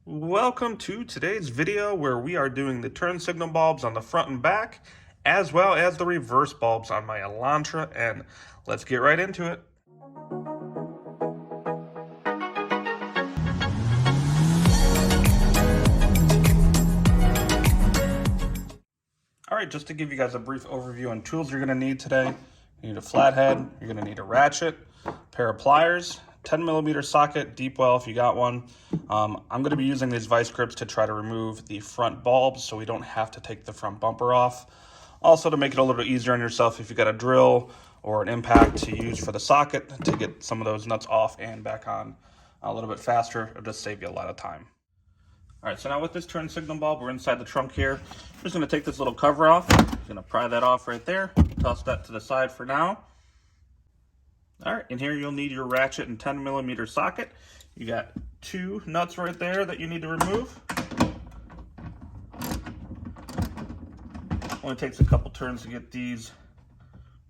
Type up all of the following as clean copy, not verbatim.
Welcome to today's video where we are doing the turn signal bulbs on the front and back, as well as the reverse bulbs on my Elantra, and let's get right into it. All right, just to give you guys a brief overview on tools you're gonna need today. You need a flathead, you're gonna need a ratchet, a pair of pliers, 10mm socket, deep well if you got one. I'm gonna be using these vice grips to try to remove the front bulbs so we don't have to take the front bumper off. Also to make it a little bit easier on yourself if you got a drill or an impact to use for the socket to get some of those nuts off and back on a little bit faster. It'll just save you a lot of time. All right, so now with this turn signal bulb, we're inside the trunk here. I'm just gonna take this little cover off. I'm gonna pry that off right there. Toss that to the side for now. All right, and here you'll need your ratchet and 10mm socket. You got two nuts right there that you need to remove. Only takes a couple turns to get these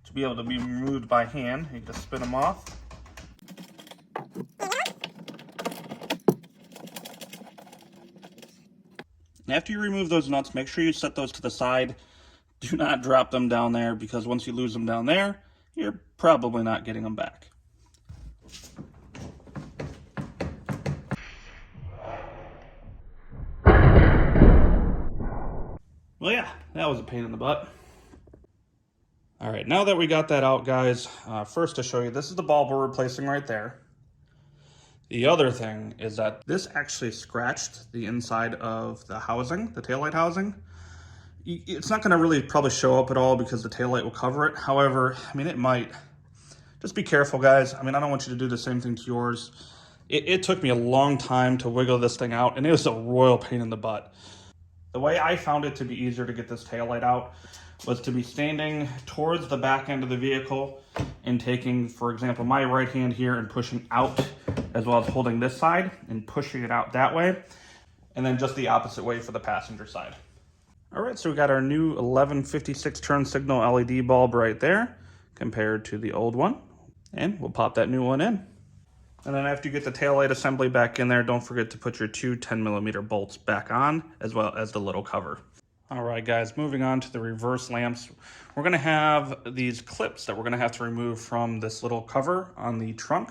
to be able to be removed by hand. You just spin them off. After you remove those nuts, make sure you set those to the side. Do not drop them down there because once you lose them down there, you're probably not getting them back. Well, yeah, that was a pain in the butt. All right, now that we got that out, guys, first to show you, this is the bulb we're replacing right there. The other thing is that this actually scratched the inside of the housing, the taillight housing. It's not gonna really probably show up at all because the taillight will cover it. However, I mean, it might. Just be careful, guys. I mean, I don't want you to do the same thing to yours. It took me a long time to wiggle this thing out, and it was a royal pain in the butt. The way I found it to be easier to get this taillight out was to be standing towards the back end of the vehicle and taking, for example, my right hand here and pushing out, as well as holding this side and pushing it out that way, and then just the opposite way for the passenger side. All right, so we got our new 1156 turn signal LED bulb right there compared to the old one, and we'll pop that new one in. And then after you get the taillight assembly back in there, don't forget to put your two 10mm bolts back on, as well as the little cover. All right, guys, moving on to the reverse lamps. We're gonna have these clips that we're gonna have to remove from this little cover on the trunk.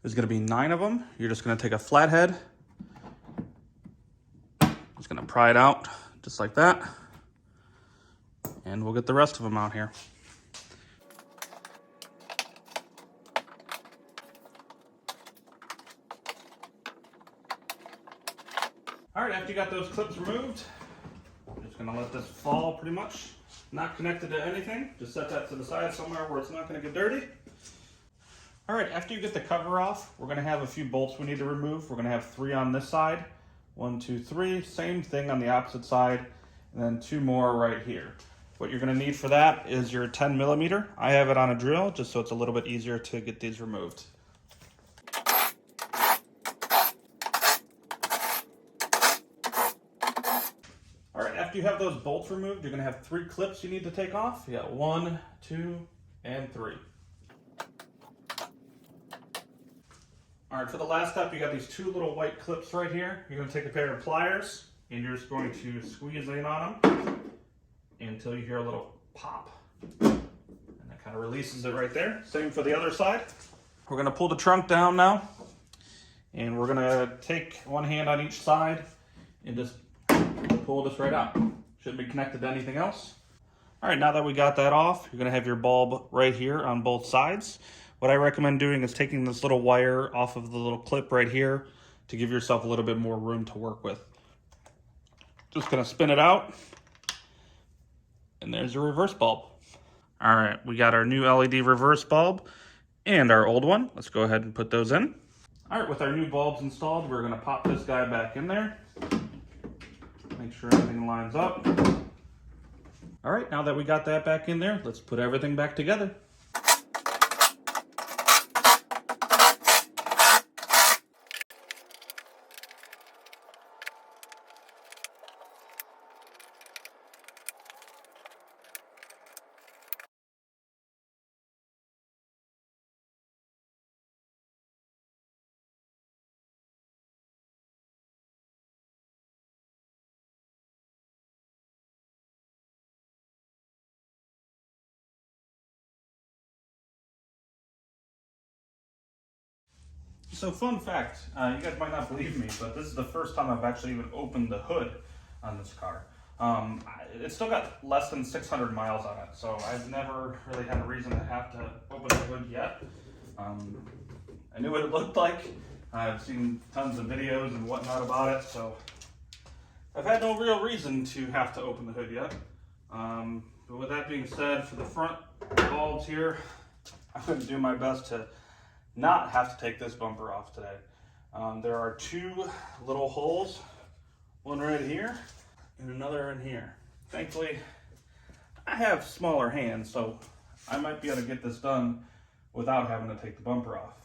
There's gonna be 9 of them. You're just gonna take a flathead, just gonna pry it out just like that, and we'll get the rest of them out here. All right, after you got those clips removed, I'm just gonna let this fall pretty much. Not connected to anything, just set that to the side somewhere where it's not gonna get dirty. All right, after you get the cover off, we're gonna have a few bolts we need to remove. We're gonna have 3 on this side. 1, 2, 3, same thing on the opposite side, and then 2 more right here. What you're gonna need for that is your 10mm. I have it on a drill, just so it's a little bit easier to get these removed. All right, after you have those bolts removed, you're gonna have 3 clips you need to take off. You got 1, 2, and 3. All right, for the last step, you got these 2 little white clips right here. You're gonna take a pair of pliers, and you're just going to squeeze in on them until you hear a little pop. And that kind of releases it right there. Same for the other side. We're gonna pull the trunk down now, and we're gonna take one hand on each side and just pull this right out. Shouldn't be connected to anything else. All right, now that we got that off, you're gonna have your bulb right here on both sides. What I recommend doing is taking this little wire off of the little clip right here to give yourself a little bit more room to work with. Just gonna spin it out, and there's your reverse bulb. All right, we got our new LED reverse bulb and our old one. Let's go ahead and put those in. All right, with our new bulbs installed, we're gonna pop this guy back in there. Make sure everything lines up. All right, now that we got that back in there, let's put everything back together. So fun fact, you guys might not believe me, but this is the first time I've actually even opened the hood on this car. It's still got less than 600 miles on it, so I've never really had a reason to have to open the hood yet. I knew what it looked like. I've seen tons of videos and whatnot about it, so I've had no real reason to have to open the hood yet. But with that being said, for the front bulbs here, I'm going to do my best to not have to take this bumper off today. There are two little holes, one right here and another in here. Thankfully, I have smaller hands, so I might be able to get this done without having to take the bumper off.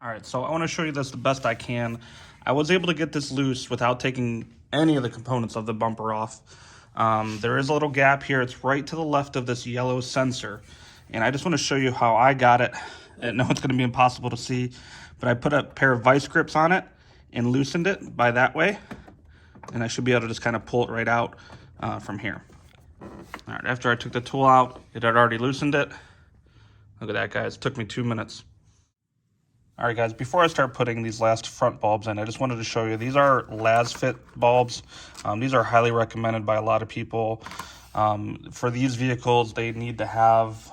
All right, so I want to show you this the best I can. I was able to get this loose without taking any of the components of the bumper off. There is a little gap here. It's right to the left of this yellow sensor. And I just want to show you how I got it. I know it's going to be impossible to see, but I put a pair of vice grips on it and loosened it by that way. And I should be able to just kind of pull it right out from here. All right, after I took the tool out, it had already loosened it. Look at that, guys. It took me 2 minutes. All right, guys, before I start putting these last front bulbs in, I just wanted to show you, these are LazFit bulbs. These are highly recommended by a lot of people. For these vehicles, they need to have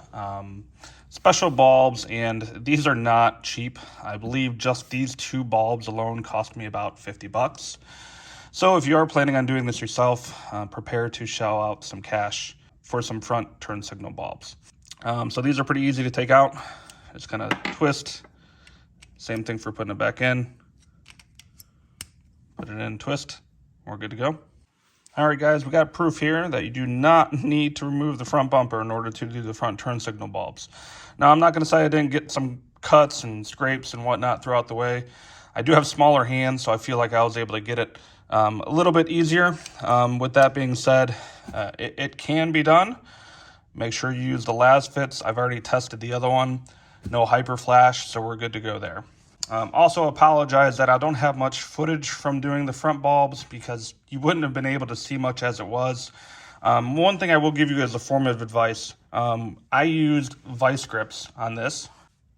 special bulbs, and these are not cheap. I believe just these two bulbs alone cost me about 50 bucks. So if you are planning on doing this yourself, prepare to shell out some cash for some front turn signal bulbs. So these are pretty easy to take out. Just kind of twist. Same thing for putting it back in. Put it in, twist. We're good to go. All right, guys, we got proof here that you do not need to remove the front bumper in order to do the front turn signal bulbs. Now, I'm not going to say I didn't get some cuts and scrapes and whatnot throughout the way. I do have smaller hands, so I feel like I was able to get it a little bit easier. With that being said, it can be done. Make sure you use the LazFits. I've already tested the other one. No hyper flash, so we're good to go there. Also apologize that I don't have much footage from doing the front bulbs because you wouldn't have been able to see much as it was. One thing I will give you as a form of advice, I used vice grips on this.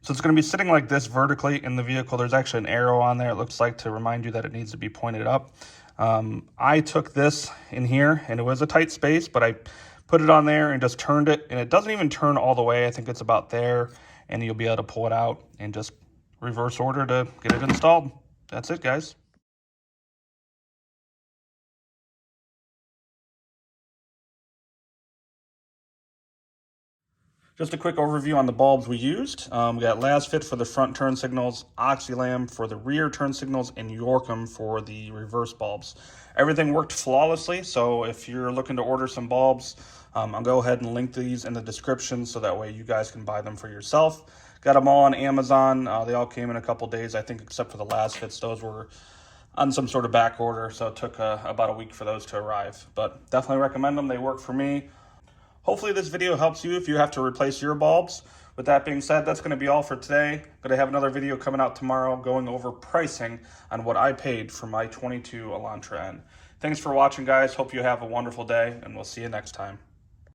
So it's going to be sitting like this vertically in the vehicle. There's actually an arrow on there, it looks like, to remind you that it needs to be pointed up. I took this in here, and it was a tight space, but I put it on there and just turned it, and it doesn't even turn all the way. I think it's about there, and you'll be able to pull it out and just reverse order to get it installed. That's it, guys. Just a quick overview on the bulbs we used. We got LazFit for the front turn signals, Oxylam for the rear turn signals, and Yorkum for the reverse bulbs. Everything worked flawlessly, so if you're looking to order some bulbs, I'll go ahead and link these in the description so that way you guys can buy them for yourself. Got them all on Amazon. They all came in a couple days, I think, except for the LazFits. Those were on some sort of back order, so it took about a week for those to arrive. But definitely recommend them. They work for me. Hopefully this video helps you if you have to replace your bulbs. With that being said, that's going to be all for today. Going to have another video coming out tomorrow going over pricing on what I paid for my 22 Elantra N. Thanks for watching, guys. Hope you have a wonderful day, and we'll see you next time.